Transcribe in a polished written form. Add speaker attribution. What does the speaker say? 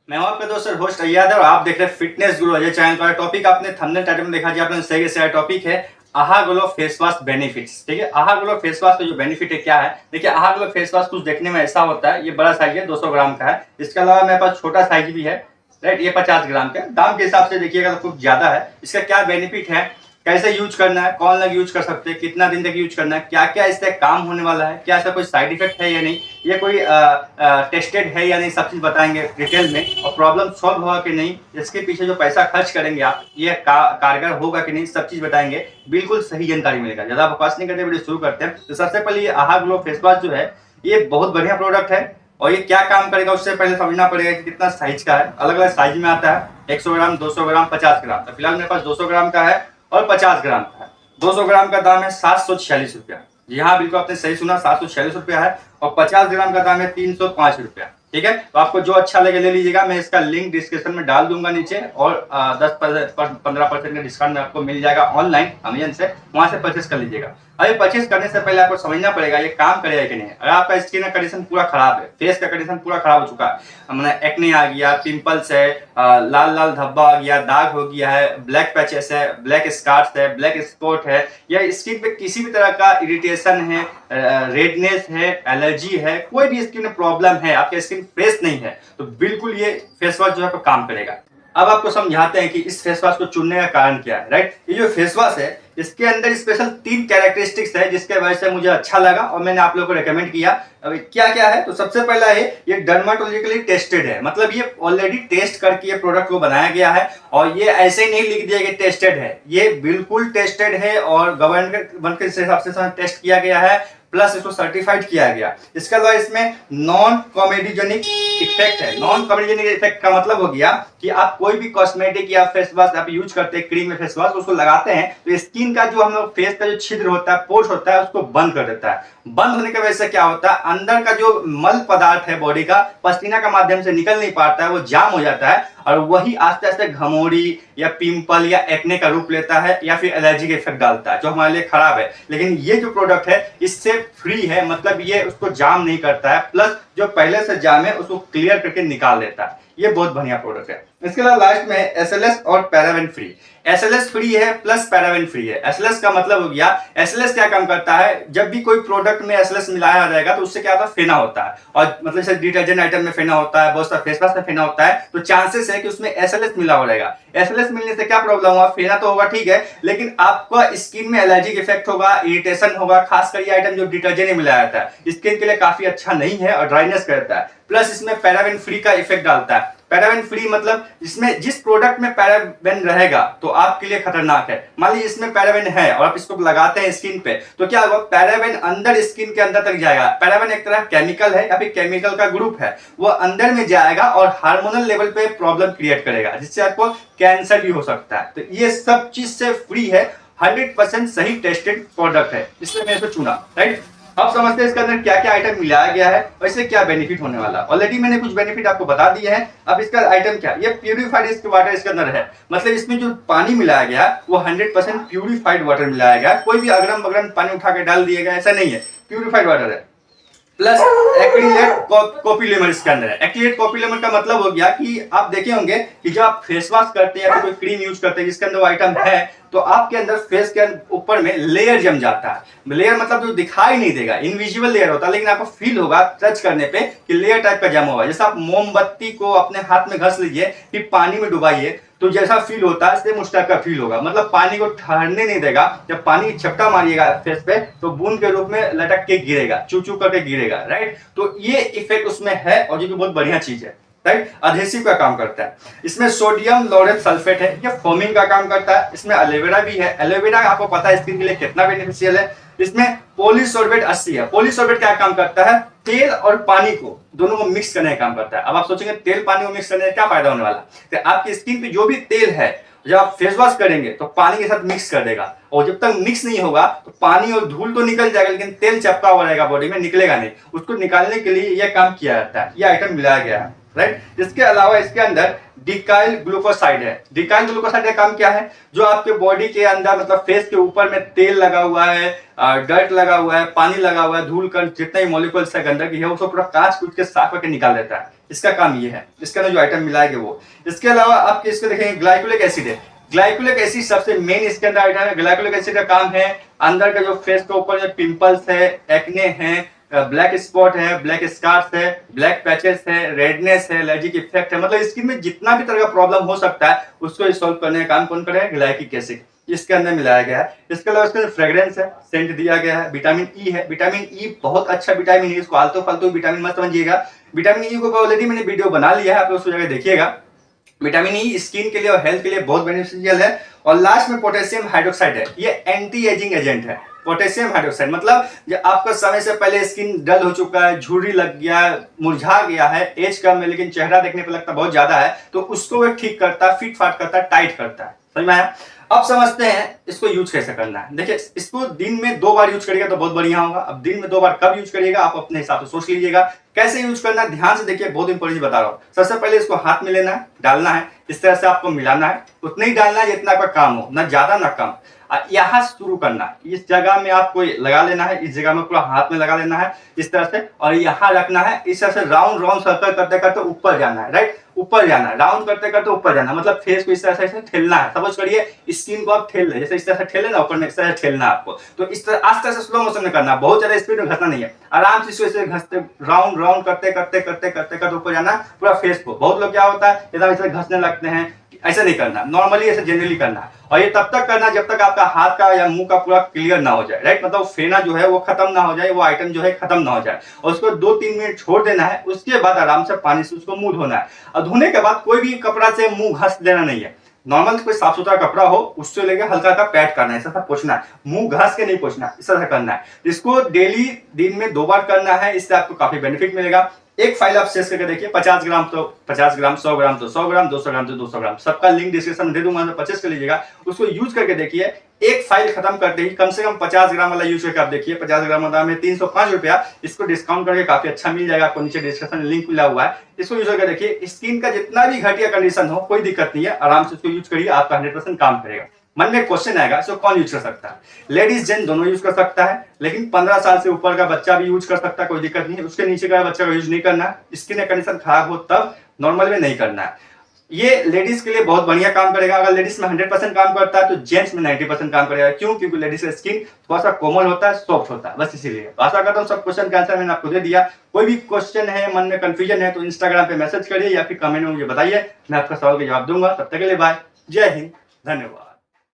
Speaker 1: मैं हूं आपका दोस्त और होस्ट अय्याद है और आप देख रहे हैं फिटनेस गुरु अजय चैनल का। टॉपिक आपने थंबनेल टाइटल में देखा जी, आपने सही से टॉपिक है आहा ग्लो फेस वॉश बेनिफिट्स। ठीक है, आहा ग्लो फेस वॉश का जो बेनिफिट है क्या है, देखिए आहा ग्लो फेस वॉश कुछ देखने में ऐसा होता है, ये बड़ा साइज है 200 ग्राम का है। इसके अलावा मेरे पास छोटा साइज भी है, राइट, ये 50 ग्राम का। दाम के हिसाब से देखिएगा तो कुछ ज्यादा है। इसका क्या बेनिफिट है, कैसे यूज करना है, कौन लोग यूज कर सकते हैं, कितना दिन तक यूज करना है, क्या क्या इससे काम होने वाला है, क्या इसका कोई साइड इफेक्ट है या नहीं, ये कोई टेस्टेड है या नहीं, सब चीज बताएंगे डिटेल में। और प्रॉब्लम सॉल्व होगा कि नहीं, इसके पीछे जो पैसा खर्च करेंगे आप, ये कारगर होगा कि नहीं, सब चीज बताएंगे। बिल्कुल सही जानकारी मिलेगा। ज्यादा बकवास नहीं करते, वीडियो शुरू करते हैं। तो सबसे पहले ये आहा ग्लो फेस वॉश जो है, ये बहुत बढ़िया प्रोडक्ट है। और ये क्या काम करेगा उससे पहले समझना पड़ेगा कि कितना साइज का है। अलग अलग साइज में आता है, 100 ग्राम, 200 ग्राम, 50 ग्राम। तो फिलहाल मेरे पास 200 ग्राम का है और 50 ग्राम का है। 200 ग्राम का दाम है 746 रुपया। जी हाँ, बिल्कुल आपने सही सुना, 746 रुपया है। और 50 ग्राम का दाम है 305 रुपया। ठीक है, तो आपको जो अच्छा लगे ले लीजिएगा। मैं इसका लिंक डिस्क्रिप्शन में डाल दूंगा नीचे, और 10-15% का डिस्काउंट में आपको मिल जाएगा ऑनलाइन अमेजन से, वहां से परचेस कर लीजिएगा। अभी परचेस करने से पहले आपको समझना पड़ेगा ये काम करेगा कि नहीं। अगर आपका स्किन का कंडीशन पूरा खराब है, फेस का कंडीशन पूरा खराब हो चुका है, मतलब एक्ने आ गया, पिंपल्स है, लाल लाल धब्बा आ गया, दाग हो गया है, ब्लैक पैचेस है, ब्लैक स्कार्स है, ब्लैक स्पॉट है, या स्किन पे किसी भी तरह का इरिटेशन है, रेडनेस है, एलर्जी है, कोई भी स्किन में प्रॉब्लम है, आपकी स्किन फ्रेश नहीं है, तो बिल्कुल ये फेस वॉश जो है काम करेगा। अब आपको समझाते हैं कि इस फेस वॉश को चुनने का कारण क्या है। राइट, ये जो फेस वॉश है, इसके अंदर स्पेशल 3 कैरेक्टरिस्टिक्स है जिसके वजह से मुझे अच्छा लगा और मैंने आप लोगों को रेकमेंड किया। अब क्या क्या है, तो सबसे पहला है ये डर्माटोलॉजिकली टेस्टेड है, मतलब ये ऑलरेडी टेस्ट करके ये प्रोडक्ट को बनाया गया है। और ये ऐसे ही नहीं लिख दिया कि टेस्टेड है, ये बिल्कुल टेस्टेड है और गवर्नमेंट के हिसाब से टेस्ट किया गया है, प्लस इसको सर्टिफाइड किया गया। इसके अलावा इसमें नॉन कॉमेडिजेनिक इफेक्ट है। नॉन कॉमेडिजेनिक इफेक्ट का मतलब हो गया कि आप कोई भी कॉस्मेटिक या फेस वॉश आप यूज करते हैं, क्रीम या फेस वॉश, उसको लगाते हैं तो स्किन का जो हम लोग फेस का जो छिद्र होता है, पोर्स होता है, उसको बंद कर देता है। बंद होने की वजह से क्या होता है, अंदर का जो मल पदार्थ है बॉडी का, पसीना का माध्यम से निकल नहीं पाता है, वो जाम हो जाता है और वही आस्ते आस्ते घमोड़ी या पिंपल या एक्ने का रूप लेता है या फिर एलर्जी का इफेक्ट डालता है, जो हमारे लिए खराब है। लेकिन ये जो प्रोडक्ट है इससे फ्री है, मतलब ये उसको जाम नहीं करता है, प्लस जो पहले से जाम है उसको क्लियर करके निकाल देता है। ये बहुत बढ़िया प्रोडक्ट है। इसके अलावा लास्ट में एसएलएस और पैराबेन फ्री। एसएलएस फ्री है प्लस पैराबेन फ्री है। एसएलएस का मतलब हो गया, एसएलएस क्या काम करता है, जब भी कोई प्रोडक्ट में एसएलएस मिलाया जाएगा तो उससे क्या होता है, फेना होता है। और मतलब जैसे डिटर्जेंट आइटम में फेना होता है, बहुत सारा फेस वॉश में फेना होता है, तो चांसेस है कि उसमें एसएलएस मिला हो रहेगा। एसएलएस मिलने से क्या प्रॉब्लम हुआ, फेना तो होगा ठीक है, लेकिन आपका स्किन में एलर्जी इफेक्ट होगा, इरिटेशन होगा। खासकर ये आइटम जो डिटर्जेंट मिलाया जाता है स्किन के लिए काफी अच्छा नहीं है और ड्राइनेस करता है। प्लस इसमें पैराबेन फ्री का इफेक्ट डालता है। पैराबेन फ्री मतलब इसमें जिस प्रोडक्ट में पैराबेन रहेगा तो आपके लिए खतरनाक है। मान लीजिए इसमें पैराबेन है और आप इसको लगाते हैं स्किन पे, तो क्या होगा, पैराबेन अंदर स्किन के अंदर तक जाएगा। पैराबेन एक तरह केमिकल है या फिर केमिकल का ग्रुप है, वो अंदर में जाएगा और हार्मोनल लेवल पे प्रॉब्लम क्रिएट करेगा, जिससे आपको कैंसर भी हो सकता है। तो ये सब चीज से फ्री है, 100% सही टेस्टेड प्रोडक्ट है, इसलिए मैंने इसको चुना। राइट, अब समझते हैं इसके अंदर क्या क्या आइटम मिलाया गया है और इससे क्या बेनिफिट होने वाला है। ऑलरेडी मैंने कुछ बेनिफिट आपको बता दिए हैं। अब इसका आइटम क्या, ये प्यूरिफाइड इसके वाटर इसके अंदर है, मतलब इसमें जो पानी मिलाया गया वो 100% प्यूरिफाइड वाटर मिलाया गया। कोई भी अगरम बगरम पानी उठा के डाल दिया गया, ऐसा नहीं है, प्यूरिफाइड वाटर है। प्लस एक्रिलेट कोपीलेमर इसके अंदर है। एक्रिलेट कोपीलेमर का मतलब हो गया कि आप देखे होंगे कि जब आप फेस वॉश करते हैं या कोई क्रीम यूज करते हैं जिसके अंदर वो आइटम है, तो आपके अंदर फेस के ऊपर में लेयर जम जाता है। लेयर मतलब जो दिखाई नहीं देगा, इनविजिबल लेयर होता है, लेकिन आपको फील होगा टच करने पे कि लेयर टाइप का जमा हुआ है। जैसे आप मोमबत्ती को अपने हाथ में घस लीजिए फिर पानी में डुबाइए, तो जैसा फील होता है सेम उस टाइप का फील होगा, मतलब पानी को ठहरने नहीं देगा। जब पानी झपटा मारिएगा फेस पे तो बूंद के रूप में लटक के गिरेगा, चू चू करके गिरेगा। राइट, तो ये इफेक्ट उसमें है और ये बहुत बढ़िया चीज है। राइट, अधेसिव का काम करता है। इसमें सोडियम लॉरेट सल्फेट है, ये फोमिंग का काम करता है। इसमें एलोवेरा भी है। एलोवेरा आपको पता है स्किन के लिए कितना बेनिफिशियल है। इसमें पॉलीसोर्बेट 80 है। पॉलीसोर्बेट क्या काम करता है, तेल और पानी को दोनों को मिक्स करने का काम करता है। अब आप सोचेंगे तेल पानी को मिक्स करने से क्या फायदा होने वाला, तो आपकी स्किन पे जो भी तेल है जब आप फेस वॉश करेंगे तो पानी के साथ मिक्स कर देगा, और जब तक मिक्स नहीं होगा तो पानी और धूल तो निकल जाएगा लेकिन तेल चिपका हुआ रहेगा बॉडी में, निकलेगा नहीं। उसको निकालने के लिए यह काम किया जाता है, यह आइटम मिलाया गया है। राइट, इसके अलावा इसके अंदर डिकाइल ग्लूकोसाइड है। डिकाइल ग्लूकोसाइड का काम क्या है, जो आपके बॉडी के अंदर मतलब फेस के ऊपर में तेल लगा हुआ है, डर्ट लगा हुआ है, पानी लगा हुआ है, धूल कण जितने भी मॉलिक्यूल्स है गंदगी है, उसको पूरा कांच कूच के साफ करके निकाल देता है। इसका काम ये है, इसके अंदर जो आइटम मिलाएंगे वो। इसके अलावा आपके इसको देखेंगे ग्लाइकोलिक एसिड है। ग्लाइकोलिक एसिड सबसे मेन इसके अंदर आइटम है। ग्लाइकोलिक एसिड का काम है अंदर का जो फेस के ऊपर जो पिंपल्स है, एक्ने है, ब्लैक स्पॉट है, ब्लैक स्कार्स है, ब्लैक पैचेस है, रेडनेस है, एलर्जिक इफेक्ट है, मतलब स्किन में जितना भी तरह का प्रॉब्लम हो सकता है उसको सॉल्व करने का काम कौन करेगा? ग्लाइकोलिक एसिड इसके अंदर मिलाया गया है। इसके अलावा इसके अंदर फ्रेग्रेंस है, सेंट दिया गया है। विटामिन ई है, विटामिन ई बहुत अच्छा विटामिन है, इसको आलतू फालतू विटामिन मत समझिएगा। विटामिन ई को ऑलरेडी मैंने वीडियो बना लिया है, आप उसको जाकर देखिएगा। विटामिन ई स्किन के लिए और हेल्थ के लिए बहुत बेनिफिशियल है। और लास्ट में पोटेशियम हाइड्रोक्साइड है, ये एंटी एजिंग एजेंट है। पोटेशियम हाइड्रोक्साइड मतलब जब आपका समय से पहले स्किन डल हो चुका है, झुर्री लग गया, मुरझा गया है, एज कम है लेकिन चेहरा देखने पर लगता बहुत ज्यादा है, तो उसको वो ठीक करता है, फिट फाट करता है, टाइट करता है। समझ में आया? अब समझते हैं इसको यूज कैसे करना है। देखिए, इसको दिन में 2 बार यूज करिएगा तो बहुत बढ़िया होगा। अब दिन में 2 बार कब यूज करिएगा आप अपने हिसाब से सोच लीजिएगा। कैसे यूज करना है ध्यान से देखिए, बहुत इंपॉर्टेंट बता रहा हूँ। सबसे पहले इसको हाथ में लेना है, डालना है, इस तरह से आपको मिलाना है, उतना ही डालना है जितना आपका काम हो, ना ज्यादा ना कम। यहाँ शुरू करना है, इस जगह में आपको लगा लेना है, इस जगह में पूरा हाथ में लगा लेना है इस तरह से, और यहाँ रखना है। इस तरह से राउंड राउंड सर्कल करते करते ऊपर जाना है, राइट, ऊपर जाना है, राउंड करते करते ऊपर जाना, मतलब फेस को इस तरह से ठेलना है। सपोज करिए स्किन को आप ठेल रहे, जैसे इस तरह से ठेले ना, ऊपर में इस तरह से ठेलना है आपको। तो इस तरह आस्ते से स्लो मोशन में करना, बहुत ज्यादा स्पीड में घसना नहीं है, आराम से इसको घसते राउंड राउंड करते करते करते करते करते ऊपर जाना पूरा फेस को। बहुत लोग क्या होता है एकदम इसे घसने लगते हैं, ऐसा नहीं करना, नॉर्मली ऐसे जनरली करना है। और ये तब तक करना जब तक आपका हाथ का या मुंह का पूरा क्लियर ना हो जाए, राइट, मतलब फेना जो है वो खत्म ना हो जाए, वो आइटम जो है खत्म ना हो जाए। और उसको 2-3 मिनट छोड़ देना है। उसके बाद आराम से पानी से उसको मुंह धोना है। और धोने के बाद कोई भी कपड़ा से मुंह घस देना नहीं है। नॉर्मल कोई साफ सुथरा कपड़ा हो उससे लेके हल्का का पैड करना है, ऐसा सा पोछना है, मुंह घास के नहीं पोछना, इस तरह करना है। इसको डेली दिन में 2 बार करना है, इससे आपको काफी बेनिफिट मिलेगा। एक फाइल आप शेयर करके देखिए, 50 ग्राम तो 50 ग्राम, 100 ग्राम तो 100 ग्राम, 200 ग्राम तो 200 ग्राम, सबका लिंक डिस्क्रिप्शन में दे दूंगा, परचेस कर लीजिएगा। उसको यूज करके देखिए। एक फाइल खत्म करते ही कम से कम 50 ग्राम वाला यूज करके आप देखिए, 50 ग्राम वाला में 305 रुपया, इसको डिस्काउंट करके काफी अच्छा मिल जाएगा आपको, नीचे डिस्क्रिप्शन में लिंक मिला हुआ है। इसको यूज करके देखिए, स्किन का जितना भी घटिया कंडीशन हो कोई दिक्कत नहीं है, आराम से इसको यूज करिए, आपका 100% काम करेगा। मन में क्वेश्चन आएगा इसको कौन यूज कर सकता है? लेडीज जेंट दोनों यूज कर सकता है, लेकिन 15 साल से ऊपर का बच्चा भी यूज कर सकता है, कोई दिक्कत नहीं है। उसके नीचे का बच्चा का यूज नहीं करना है, स्किन कंडीशन खराब हो तब, नॉर्मल में नहीं करना है। ये लेडीज के लिए बहुत बढ़िया काम करेगा। अगर लेडीज में 100% काम करता है तो जेंट्स में 90% काम करेगा। क्यों? क्योंकि लेडीज का स्किन थोड़ा सा कोमल होता है, सॉफ्ट होता है, बस इसीलिए। आशा करता हूँ सब क्वेश्चन का आंसर मैंने आपको दे दिया। कोई भी क्वेश्चन है, मन में कंफ्यूजन है तो इंस्टाग्राम पे मैसेज करिए या फिर कमेंट में मुझे बताइए, मैं आपका सवाल का जवाब दूंगा। तब तक के लिए बाय, जय हिंद, धन्यवाद।